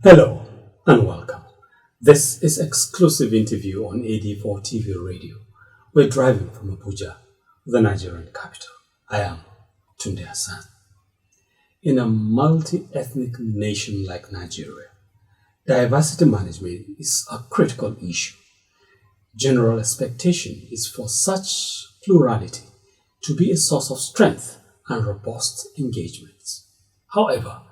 Hello and welcome. This is exclusive interview on AD4 TV radio. We're driving from Abuja, the Nigerian capital. I am Tunde Hassan. In a multi-ethnic nation like Nigeria, diversity management is a critical issue. General expectation is for such plurality to be a source of strength and robust engagements. However,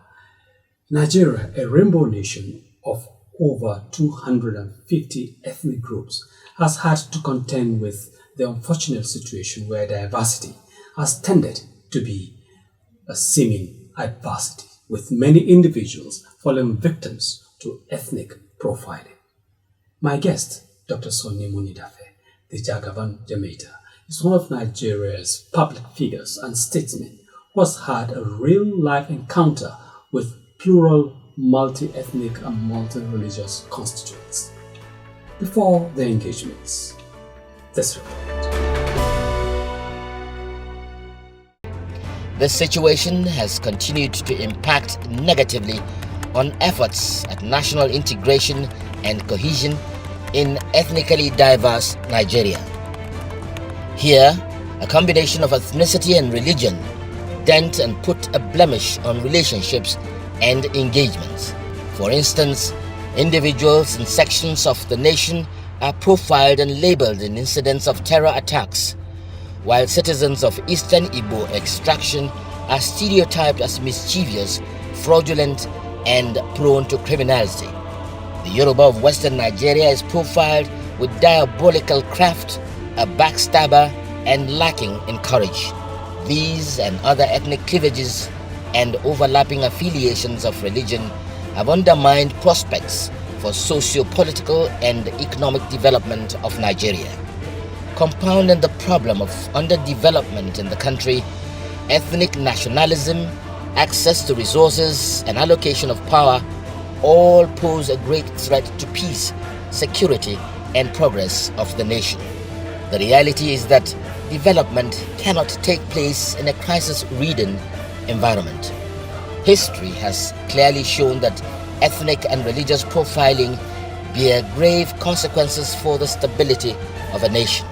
Nigeria, a rainbow nation of over 250 ethnic groups, has had to contend with the unfortunate situation where diversity has tended to be a seeming adversity, with many individuals falling victims to ethnic profiling. My guest, Dr. Sonny Munidafe, the Jagaban Jamaica, is one of Nigeria's public figures and statesmen who has had a real-life encounter with plural, multi-ethnic and multi-religious constituents. Before the engagements, this report. This situation has continued to impact negatively on efforts at national integration and cohesion in ethnically diverse Nigeria. Here, a combination of ethnicity and religion dent and put a blemish on relationships and engagements. For instance, individuals and sections of the nation are profiled and labeled in incidents of terror attacks, while citizens of Eastern Igbo extraction are stereotyped as mischievous, fraudulent, and prone to criminality. The Yoruba of Western Nigeria is profiled with diabolical craft, a backstabber, and lacking in courage. These and other ethnic cleavages and overlapping affiliations of religion have undermined prospects for socio-political and economic development of Nigeria. Compounding the problem of underdevelopment in the country, ethnic nationalism, access to resources, and allocation of power all pose a great threat to peace, security, and progress of the nation. The reality is that development cannot take place in a crisis-ridden environment. History has clearly shown that ethnic and religious profiling bear grave consequences for the stability of a nation.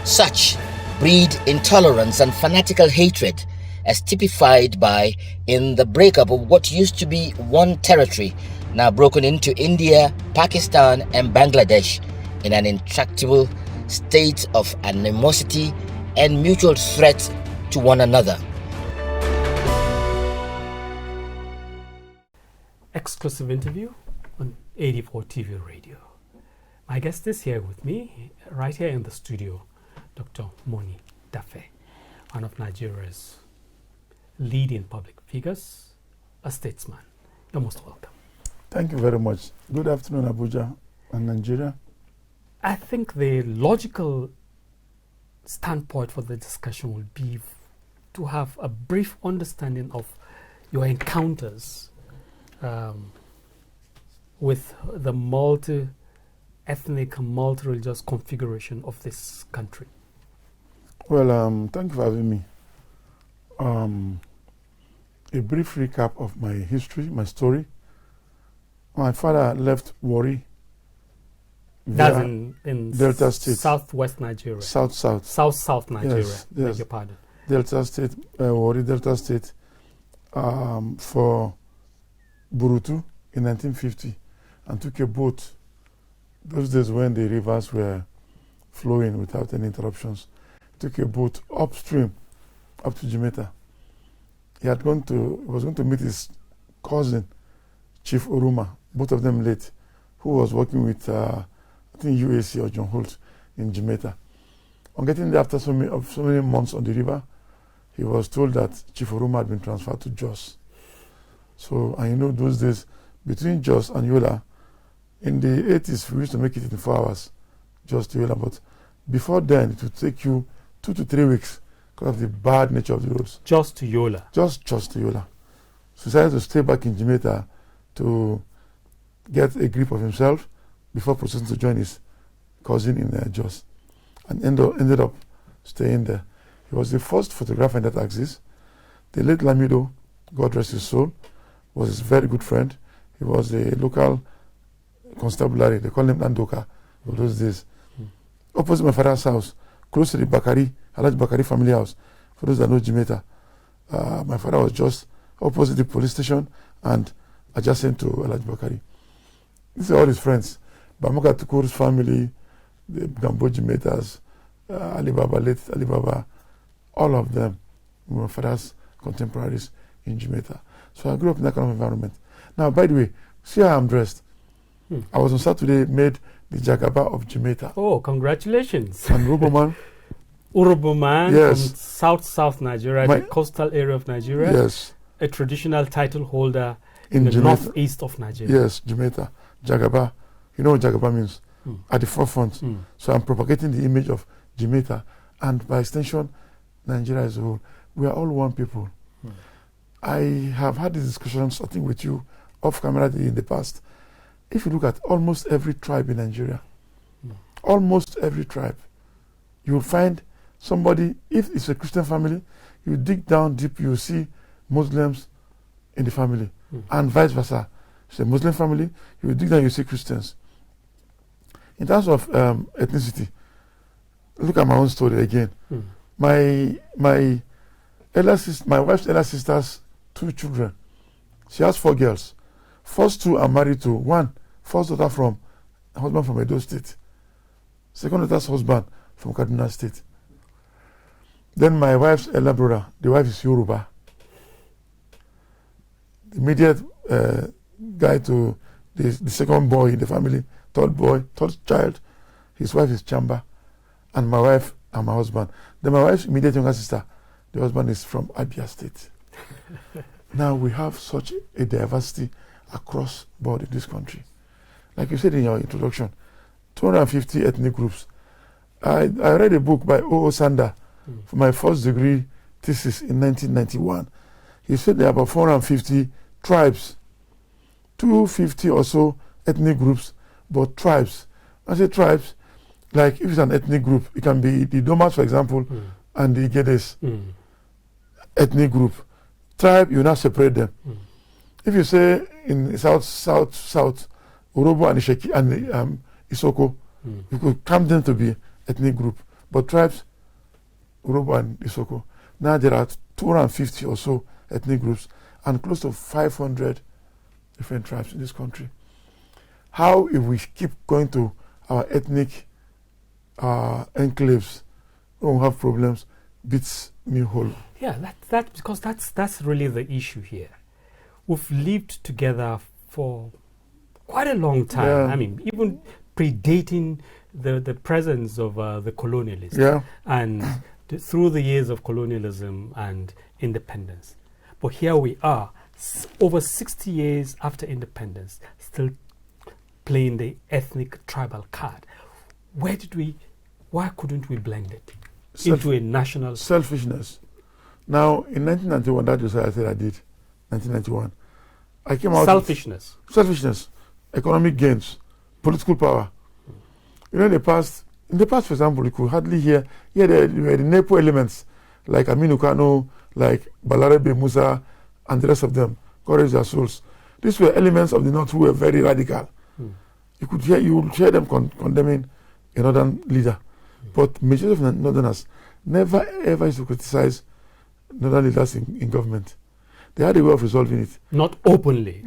Such breed intolerance and fanatical hatred, as typified by in the breakup of what used to be one territory, now broken into India, Pakistan, and Bangladesh in an intractable state of animosity and mutual threat to one another. Exclusive interview on AD4 TV radio. My guest is here with me, right here in the studio, Dr. Moni Dafe, one of Nigeria's leading public figures, a statesman. You're most welcome. Thank you very much. Good afternoon, Abuja and Nigeria. I think the logical standpoint for the discussion will be to have a brief understanding of your encounters with the multi-ethnic and multi-religious configuration of this country. Well, thank you for having me. A brief recap of my history, my story. My father left Warri. That's in Delta State. Southwest Nigeria. South Nigeria. Yes. Beg your pardon. Delta State, Warri, Delta State, for Burutu in 1950, and took a boat. Those days when the rivers were flowing without any interruptions, took a boat upstream up to Jamaica. He was going to meet his cousin, Chief Oruma, both of them late, who was working with I think UAC or John Holt in Jamaica. On getting there after so many months on the river, he was told that Chief Oruma had been transferred to Jos. So, and you know, those days between Jos and Yola, in the 80s, we used to make it in 4 hours, Jos to Yola. But before then, it would take you 2 to 3 weeks because of the bad nature of the roads. Just to Yola. Just to Yola. So he decided to stay back in Jamaica to get a grip of himself before proceeding to join his cousin in Jos, and ended up staying there. He was the first photographer in that axis. The late Lamido, God rest his soul, was his very good friend. He was a local constabulary. They call him Nandoka for those days. Opposite my father's house, close to the Alhaji Bakari family house. For those that know Jimeta, my father was just opposite the police station and adjacent to Alhaji Bakari. These are all his friends. Bamuka Tukur's family, the Gambo Jimetas, Alibaba, late Alibaba, all of them were my father's contemporaries in Jimeta. So I grew up in that kind of environment. Now, by the way, see how I'm dressed. I was on Saturday made the Jagaba of Jimeta. Oh, congratulations. And Uroboman. Uroboman Yes. from South Nigeria, the coastal area of Nigeria. Yes. A traditional title holder in the Jimeta. northeast of Nigeria. Yes, Jimeta. Jagaba. You know what Jagaba means? At the forefront. So I'm propagating the image of Jimeta and by extension, Nigeria as a whole. We are all one people. I have had these discussions, I think, with you off camera in the past. If you look at almost every tribe in Nigeria, almost every tribe, you will find somebody, if it's a Christian family, you dig down deep, you will see Muslims in the family, and vice versa. It's a Muslim family, you will dig down, you see Christians. In terms of ethnicity, look at my own story again. My wife's elder sister's 2 children. She has 4 girls. First 2 are married to one. First daughter from husband from Edo State. Second daughter's husband from Kaduna State. Then my wife's elder brother, the wife is Yoruba. The immediate guy to the second boy in the family, third child, his wife is Chamba, and my wife and my husband. Then my wife's immediate younger sister, the husband is from Abia State. Now we have such a diversity across board in this country. Like you said in your introduction, 250 ethnic groups. I read a book by O.O. Sander for my first degree thesis in 1991. He said there are about 450 tribes, 250 or so ethnic groups, but tribes. I say tribes, like if it's an ethnic group, it can be the Domas, for example, and the Gedes ethnic group. Tribe, you now separate them. If you say in south, Urobo and Isheki and Isoko, you could count them to be ethnic group. But tribes, Urobo and Isoko. Now there are 250 or so ethnic groups and close to 500 different tribes in this country. How, if we keep going to our ethnic enclaves, we won't have problems, beats me whole. Yeah, because that's really the issue here. We've lived together for quite a long time. Yeah. I mean, even predating the presence of the colonialists. Yeah. And through the years of colonialism and independence. But here we are, over 60 years after independence, still playing the ethnic tribal card. Why couldn't we blend it into a national... Selfishness. Now, in 1991, that is what I said I did. 1991. I came out... Selfishness. Economic gains. Political power. You know, in the past, for example, you could hardly hear there were the NEPO elements, like Aminu Kano, like Balarabe Musa, and the rest of them. God rest their souls. These were elements of the North who were very radical. You would hear them condemning a northern leader. But majority of northerners never ever used to criticize northern leaders in government. They had a way of resolving it. Not openly.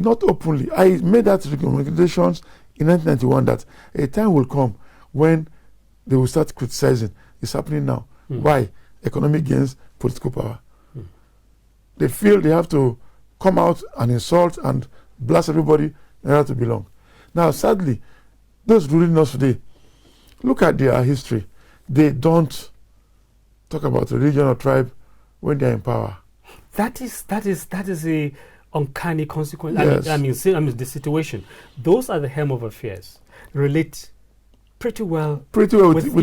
I made that recommendations in 1991 that a time will come when they will start criticizing. It's happening now. Why? Economic gains, political power. They feel they have to come out and insult and blast everybody in order to belong. Now, sadly, those ruling us today, look at their history. They don't talk about religion or tribe when they're in power. That is a uncanny consequence. Yes. I mean, the situation. Those are the helm of affairs. Relate pretty well with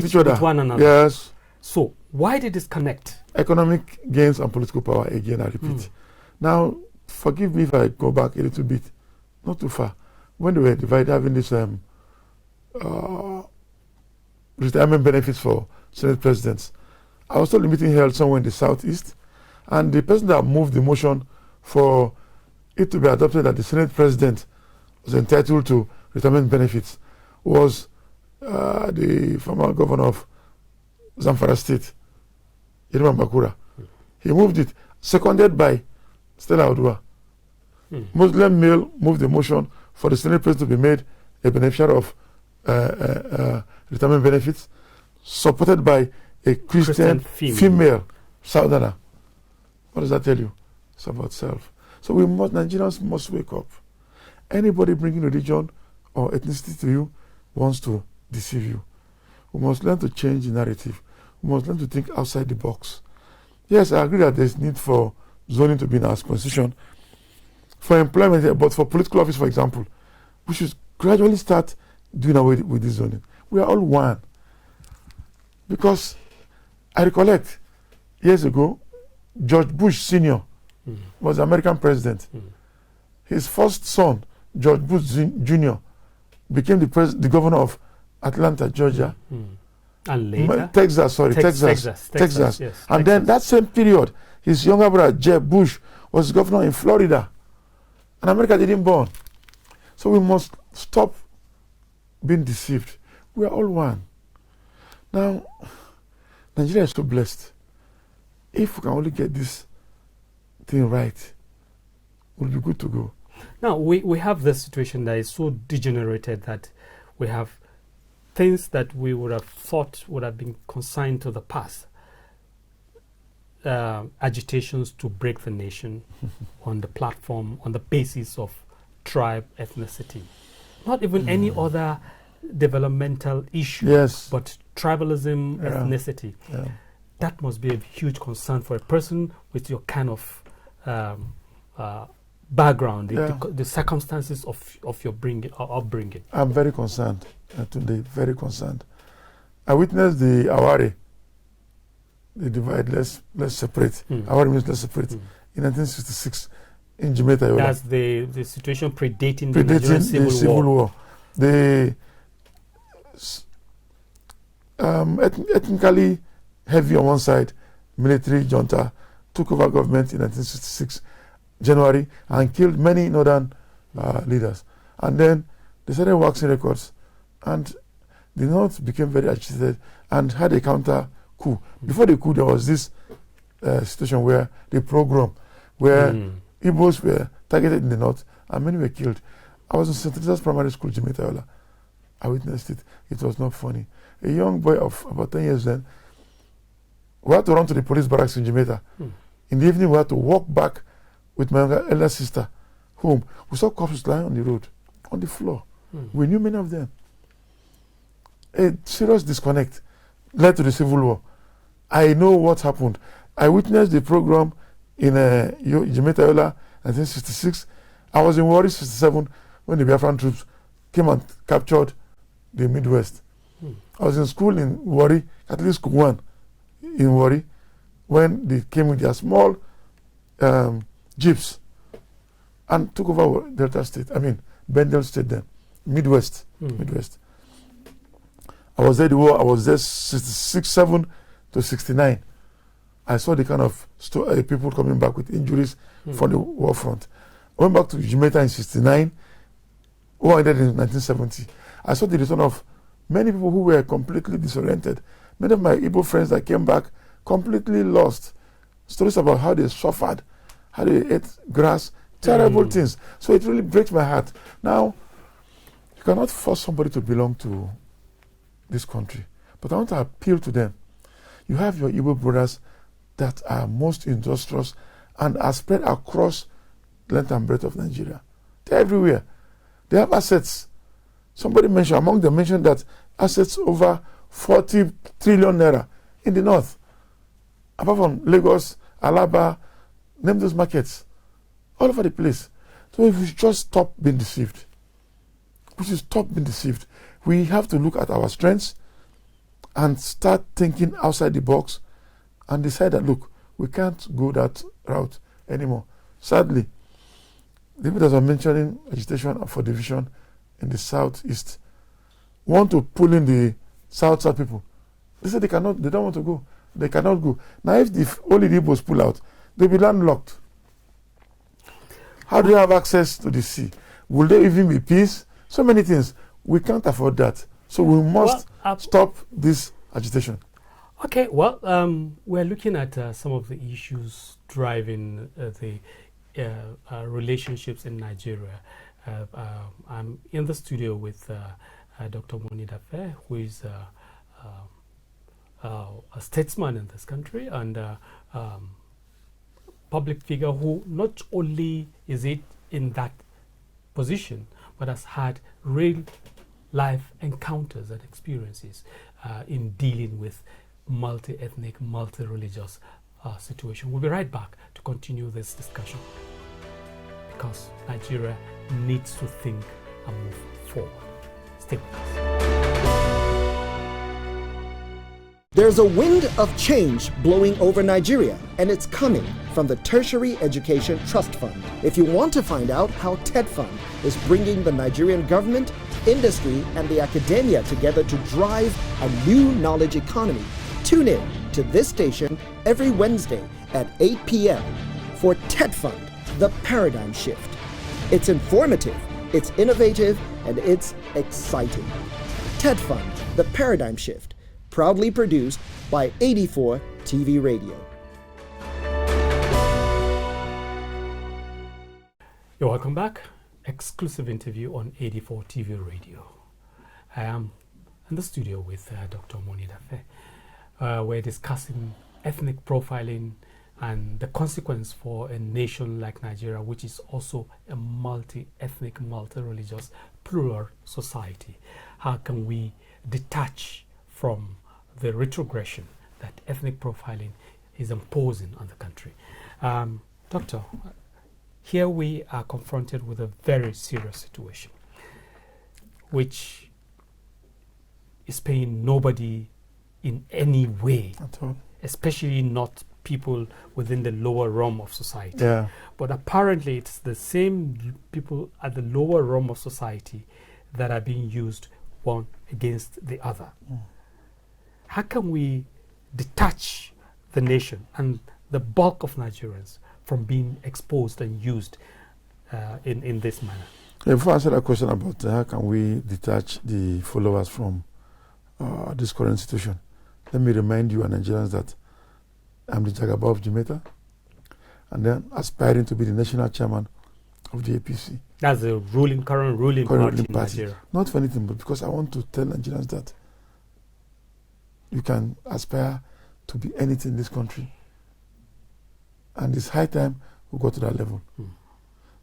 each other. With one another. Yes. So why did this connect? Economic gains and political power. Again, I repeat. Now, forgive me if I go back a little bit, not too far. When they were divided, having this retirement benefits for Senate presidents, I was told the meeting held somewhere in the southeast, and the person that moved the motion for it to be adopted that the Senate president was entitled to retirement benefits was the former governor of Zamfara State, Yerima Bakura. He moved it, seconded by Stella Odua. Muslim male moved the motion for the Senate president to be made a beneficiary of retirement benefits, supported by a Christian female Southerner. What does that tell you? It's about self. So Nigerians must wake up. Anybody bringing religion or ethnicity to you wants to deceive you. We must learn to change the narrative. We must learn to think outside the box. Yes, I agree that there's need for zoning to be in our constitution, for employment, but for political office, for example, we should gradually start doing away with this zoning. We are all one. Because I recollect years ago, George Bush Sr. was the American president. His first son, George Bush Jr., became the governor of Atlanta, Georgia. And later? Texas. Yes, and then that same period, his younger brother, Jeb Bush, was governor in Florida. And America didn't born. So we must stop being deceived. We are all one. Now, Nigeria is so blessed. If we can only get this thing right, we'll be good to go. Now, we have this situation that is so degenerated that we have things that we would have thought would have been consigned to the past. Agitations to break the nation on the platform, on the basis of tribe, ethnicity. Not even any other developmental issue, but tribalism, ethnicity. That must be a huge concern for a person with your kind of background, the circumstances of your upbringing. I'm very concerned today, very concerned. I witnessed the Awari, the divide, let's separate. Awari means let's separate. In 1966, in Jamaica. That's the situation predating the Nigerian Civil War. The ethnically heavy on one side, military junta took over government in 1966, January, and killed many northern leaders. And then they started waxing records, and the North became very agitated and had a counter coup. Before the coup, there was this situation where the pogrom, where Igbos were targeted in the North and many were killed. I was in St. Teresa's Primary School, Jamaica. I witnessed it. It was not funny. A young boy of about 10 years then, we had to run to the police barracks in Jamaica. In the evening, we had to walk back with my elder sister home. We saw corpses lying on the road, on the floor. We knew many of them. A serious disconnect led to the Civil War. I know what happened. I witnessed the program in Jamaica, 1966. I was in Warri, 67, when the Biafran troops came and captured the Midwest. I was in school in Warri, Catholic School 1 in Warri, when they came with their small jeeps and took over Delta State. Bendel State then. Midwest. I was there the war. I was there 67 to 69. I saw the kind of people coming back with injuries from the war front. I went back to Jamaica in 69, who ended in 1970. I saw the return of many people who were completely disoriented. Many of my Igbo friends that came back completely lost. Stories about how they suffered, how they ate grass, terrible things. So it really breaks my heart. Now, you cannot force somebody to belong to this country. But I want to appeal to them. You have your Igbo brothers that are most industrious and are spread across the length and breadth of Nigeria. They're everywhere. They have assets. Somebody mentioned that assets over 40 trillion naira in the north. Apart from Lagos, Alaba, name those markets. All over the place. So if we just stop being deceived, we have to look at our strengths and start thinking outside the box and decide that, look, we can't go that route anymore. Sadly, the people that are mentioning agitation for division in the southeast want to pull in the south people. They say they don't want to go. They cannot go. Now, if only the Igbos pull out, they'll be landlocked. How do you have access to the sea? Will there even be peace? So many things. We can't afford that. So we must stop this agitation. Okay, well, we're looking at some of the issues driving the relationships in Nigeria. I'm in the studio with Dr. Moni Dafe, who is a statesman in this country and public figure who not only is it in that position, but has had real life encounters and experiences in dealing with multi-ethnic, multi-religious situation. We'll be right back to continue this discussion because Nigeria needs to think and move forward. Stay with us. There's a wind of change blowing over Nigeria, and it's coming from the Tertiary Education Trust Fund. If you want to find out how TED Fund is bringing the Nigerian government, industry, and the academia together to drive a new knowledge economy, tune in to this station every Wednesday at 8 p.m. for TED Fund, The Paradigm Shift. It's informative, it's innovative, and it's exciting. TED Fund, The Paradigm Shift, proudly produced by 84 TV Radio. You're welcome back. Exclusive interview on 84 TV Radio. I am in the studio with Dr. Moni Dafe. We're discussing ethnic profiling and the consequence for a nation like Nigeria, which is also a multi-ethnic, multi-religious, plural society. How can we detach from the retrogression that ethnic profiling is imposing on the country? Doctor, here we are confronted with a very serious situation, which is paying nobody in any way, At all. especially not people within the lower realm of society. Yeah. But apparently it's the same people at the lower realm of society that are being used one against the other. How can we detach the nation and the bulk of Nigerians from being exposed and used in this manner? Before I answer that question about how can we detach the followers from this current situation, let me remind you and Nigerians that I'm the Jagaba of Jamaica, and then aspiring to be the national chairman of the APC. That's the current ruling party in Nigeria. Not for anything, but because I want to tell Nigerians that you can aspire to be anything in this country. And it's high time we go to that level.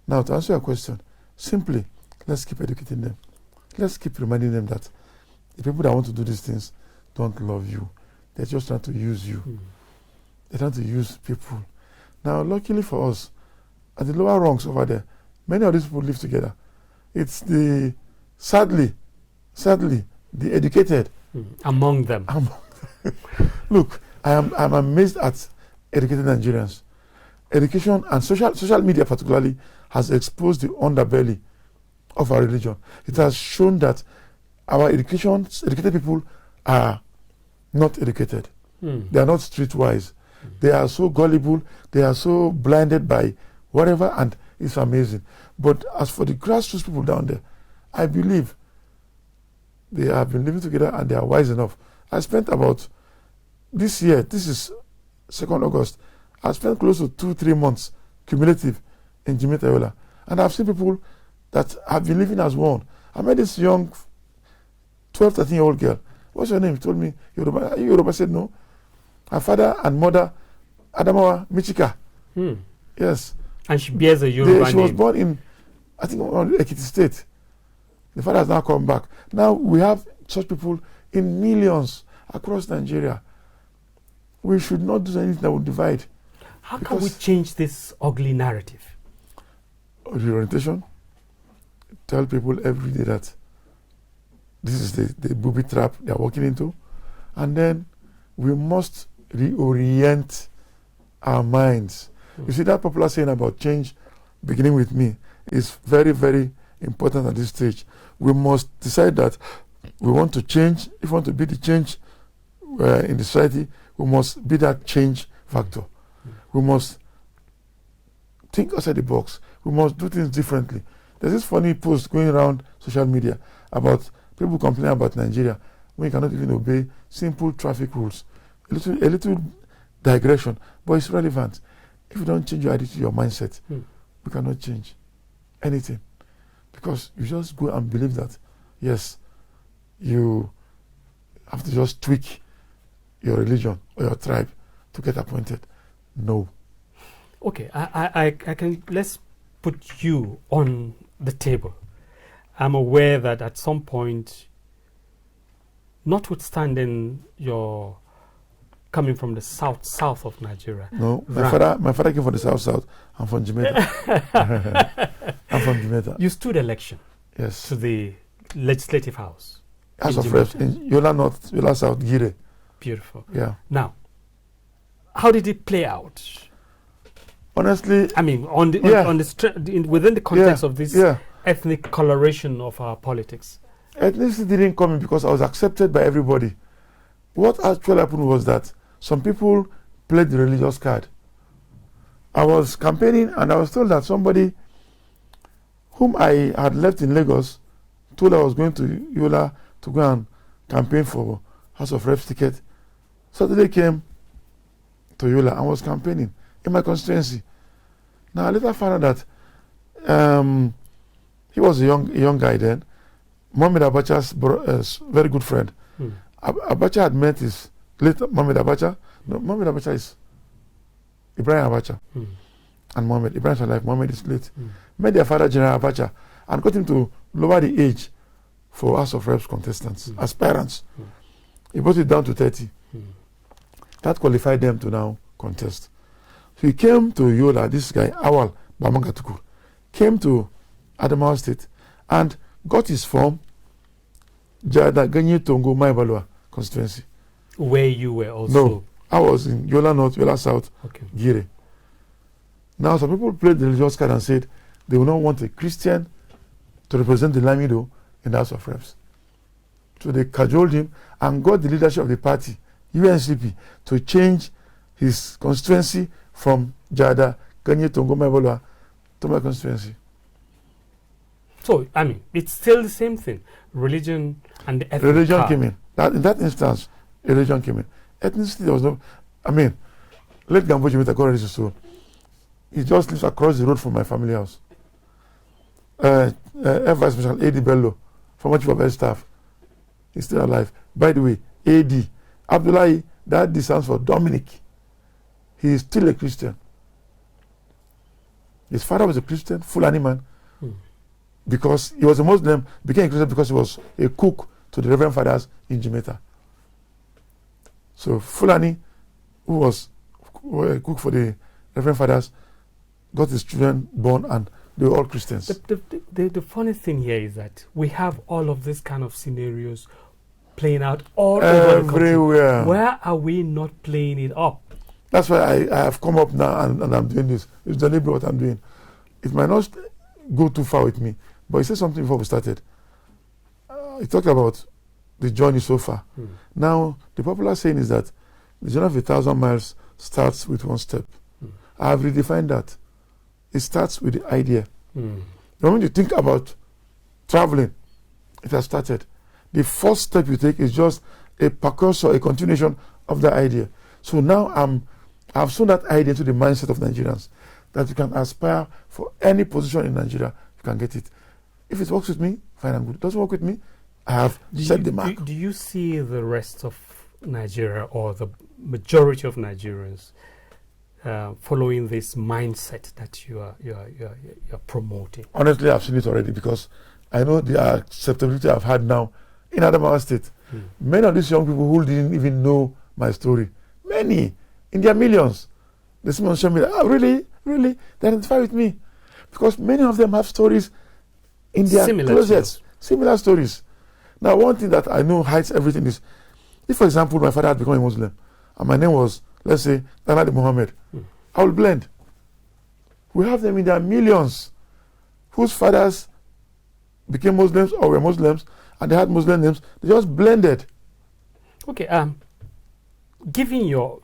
Now, to answer your question, simply, let's keep educating them. Let's keep reminding them that the people that want to do these things don't love you. They're just trying to use you. They're trying to use people. Now, luckily for us, at the lower rungs over there, many of these people live together. It's the, sadly, the educated. Among them. Look, I'm amazed at educated Nigerians. Education and social media particularly has exposed the underbelly of our religion. It has shown that our educated people are not educated. They are not streetwise. They are so gullible. They are so blinded by whatever, and it's amazing. But as for the grassroots people down there, I believe they have been living together and they are wise enough. I spent about this year, this is 2nd August, I spent close to 2-3 months cumulative in Jamaica, and I've seen people that have been living as one. I met this young 12, 13-year-old girl. What's your name? He told me, Yoruba. Are you Yoruba? I said, no. Her father and mother, Adamawa Michika. Yes. And she bears a Yoruba name. She was born in, I think, Ekiti State. The father has now come back. Now we have such people in millions across Nigeria. We should not do anything that would divide. How can we change this ugly narrative? Reorientation. Tell people every day that this is the booby trap they are walking into. And then we must reorient our minds. You see, that popular saying about change beginning with me is very, very important at this stage. We must decide that we want to change. If we want to be the change in the society, we must be that change factor. We must think outside the box. We must do things differently. There's this funny post going around social media about people complaining about Nigeria when you cannot even obey simple traffic rules. A little digression, but it's relevant. If you don't change your attitude, your mindset, we cannot change anything. Because you just go and believe that, yes, you have to just tweak your religion or your tribe to get appointed. No. Okay, I can, let's put you on the table. I'm aware that at some point, notwithstanding your coming from the south of Nigeria. No, my father came from the south. I'm from Jamaica. I'm from Jamaica. You stood election. Yes. To the Legislative House. House of Reps in Yola North, Yola South, Gire. Beautiful. Yeah. Now, how did it play out? Honestly, I mean, within the context of this ethnic coloration of our politics. Ethnicity didn't come in because I was accepted by everybody. What actually happened was that some people played the religious card. I was campaigning and I was told that somebody whom I had left in Lagos told I was going to Yola to go and campaign for House of Reps ticket. Suddenly came to Yola and was campaigning in my constituency. Now I later found out that he was a young guy then. Mohamed Abacha's very good friend. Abacha had met his late Mohamed Abacha. No, Mohamed Abacha is Ibrahim Abacha. And Mohamed, Ibrahim's alive, Mohamed is late. Met their father, General Abacha, and got him to lower the age for House of Reps contestants, aspirants. He brought it down to 30. That qualified them to now contest. So he came to Yola, this guy, Awal Bamangatukur, came to Adamawa State and got his form, Jada Ganye Tongo Maibalua constituency. Where you were also? No, I was in Yola North, Yola South, Gire. Now some people played the religious card and said they will not want a Christian to represent the Lamido in the House of Reps. So they cajoled him and got the leadership of the party, UNCP, to change his constituency from Jada Ganye Tongo Maibalua to my constituency. So, I mean, it's still the same thing. Religion and the ethnic religion came in. In that instance, religion came in. Ethnicity, there was no... I mean, let Gambo Jimita go register so. He just lives across the road from my family house. Vice Marshal A.D. Bello, former Chief of Air Staff, he's still alive. By the way, A.D. Abdullahi, that D stands for Dominic. He is still a Christian. His father was a Christian, Fulani man. Because he was a Muslim, became a Christian because he was a cook to the Reverend Fathers in Jamaica. So Fulani, who was a cook for the Reverend Fathers, got his children born and they were all Christians. The funny thing here is that we have all of these kind of scenarios playing out all over the country. Where are we not playing it up? That's why I have come up now and I'm doing this. It's deliberate what I'm doing. It might not go too far with me, but he said something before we started. He talked about the journey so far. Now, the popular saying is that the journey of 1,000 miles starts with one step. I have redefined that. It starts with the idea. The moment you think about traveling, it has started. The first step you take is just a precursor, a continuation of the idea. So now I've shown that idea to the mindset of Nigerians, that you can aspire for any position in Nigeria, you can get it. If it works with me, fine and good. It doesn't work with me, I have set the mark. Do you see the rest of Nigeria or the majority of Nigerians following this mindset that you are promoting? Honestly, I've seen it already because I know the acceptability I've had now in Adamawa State. Many of these young people who didn't even know my story, many, in their millions, they see me on social media, oh, really? They identify with me. Because many of them have stories in their closets, similar stories. Now, one thing that I know hides everything is, if, for example, my father had become a Muslim, and my name was, let's say, Danadi Muhammad, I will blend. We have them in their millions, whose fathers became Muslims or were Muslims, and they had Muslim names, they just blended. Okay, given your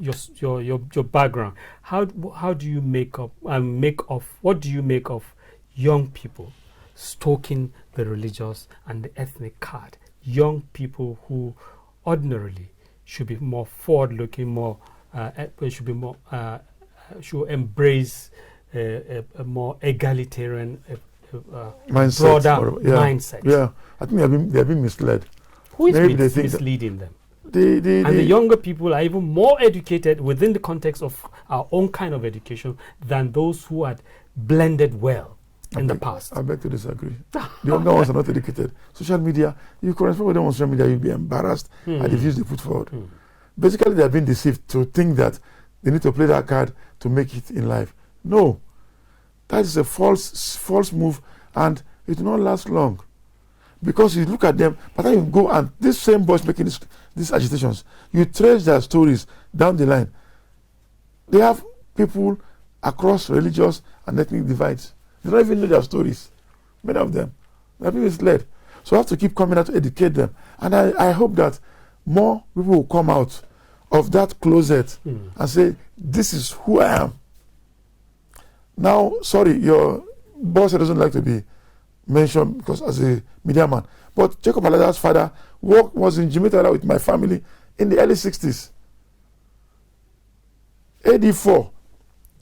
background, how do you what do you make of young people stoking the religious and the ethnic card. Young people who ordinarily should be more forward-looking, should embrace a more egalitarian, broader mindset. Yeah, I think they have been misled. Who is Maybe they think misleading them? The younger people are even more educated within the context of our own kind of education than those who had blended well in the past. I beg to disagree. The younger ones are not educated. Social media, you correspond with them on social media, you'll be embarrassed at the views they put forward. Basically, they have been deceived to think that they need to play that card to make it in life. No, that is a false move, and it will not last long. Because you look at them, by the time you go and this same boys making these agitations, you trace their stories down the line. They have people across religious and ethnic divides. They don't even know their stories. Many of them. They have been misled. So I have to keep coming out to educate them. And I hope that more people will come out of that closet and say, this is who I am. Now, sorry, your boss doesn't like to be mentioned because as a media man. But Jacob Alada's father was in Jamaica with my family in the early 60s. AD 4,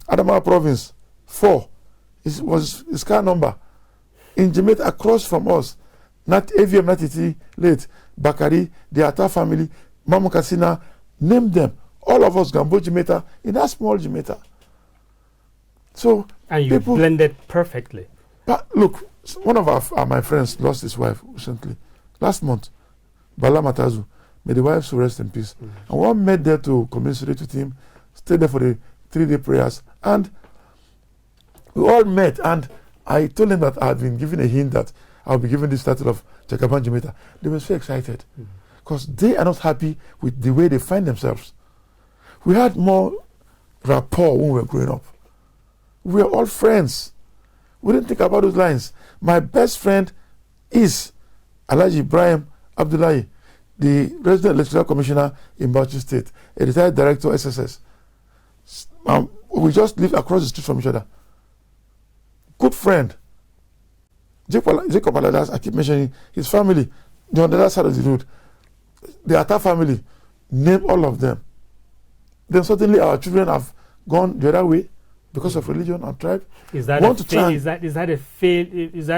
Adamawa province, 4 was his car number. In Jamaica, across from us, not AVM, not TT, late, Bakari, the Atta family, Mamu Kassina, name them. All of us, Gambo Jamaica, in that small Jamaica. So, and you blended perfectly. But look, one of my friends lost his wife recently, last month. Bala Matazu. May the wife so rest in peace. And one met there to commiserate with him, stayed there for the 3-day prayers, and we all met. And I told them that I had been given a hint that I'll be given this title of Jagaban Jamaica. They were so excited because they are not happy with the way they find themselves. We had more rapport when we were growing up. We were all friends. We didn't think about those lines. My best friend is Alhaji Ibrahim Abdullahi, the resident electoral commissioner in Bauchi State, a retired director SSS. We just live across the street from each other. Good friend. Jacob Aladas, I keep mentioning his family, on the other side of the road. The Atta family, name all of them. Then suddenly our children have gone the other way because of religion and tribe. Is that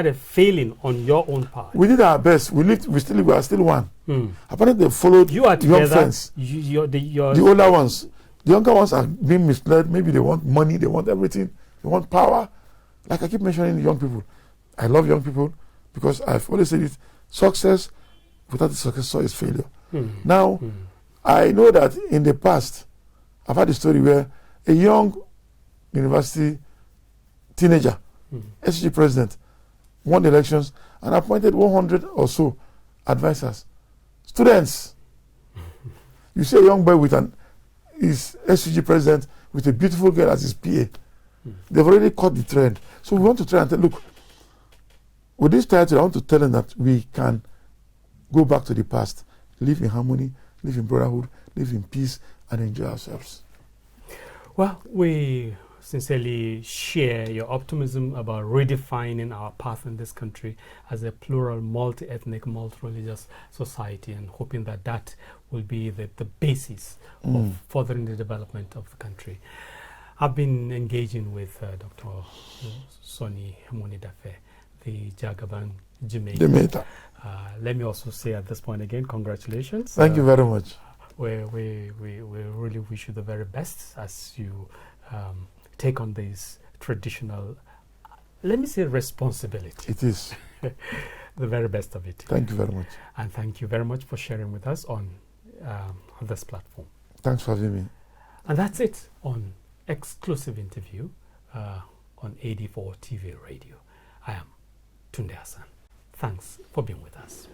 a failing on your own part? We did our best. We are still one. Apparently they followed young friends. The older ones. The younger ones are being misled. Maybe they want money, they want everything, they want power. Like I keep mentioning young people. I love young people because I've always said it, success without the successor is failure. Now, I know that in the past, I've had a story where a young university teenager, SG president, won the elections and appointed 100 or so advisors. Students. You see a young boy with his SG president with a beautiful girl as his PA. They've already caught the trend. So we want to try and look, with this title, I want to tell them that we can go back to the past, live in harmony, live in brotherhood, live in peace, and enjoy ourselves. Well, we sincerely share your optimism about redefining our path in this country as a plural, multi-ethnic, multi-religious society, and hoping that that will be the basis of furthering the development of the country. I've been engaging with Dr. Sonny Hemoni Dafe, the Jagaban Jamaica. Let me also say at this point again, congratulations. Thank you very much. We really wish you the very best as you take on this traditional, let me say, responsibility. It is. The very best of it. Thank you very much. And thank you very much for sharing with us on this platform. Thanks for having me. And that's it on exclusive interview on AD4 TV Radio. I am Tunde Hassan. Thanks for being with us.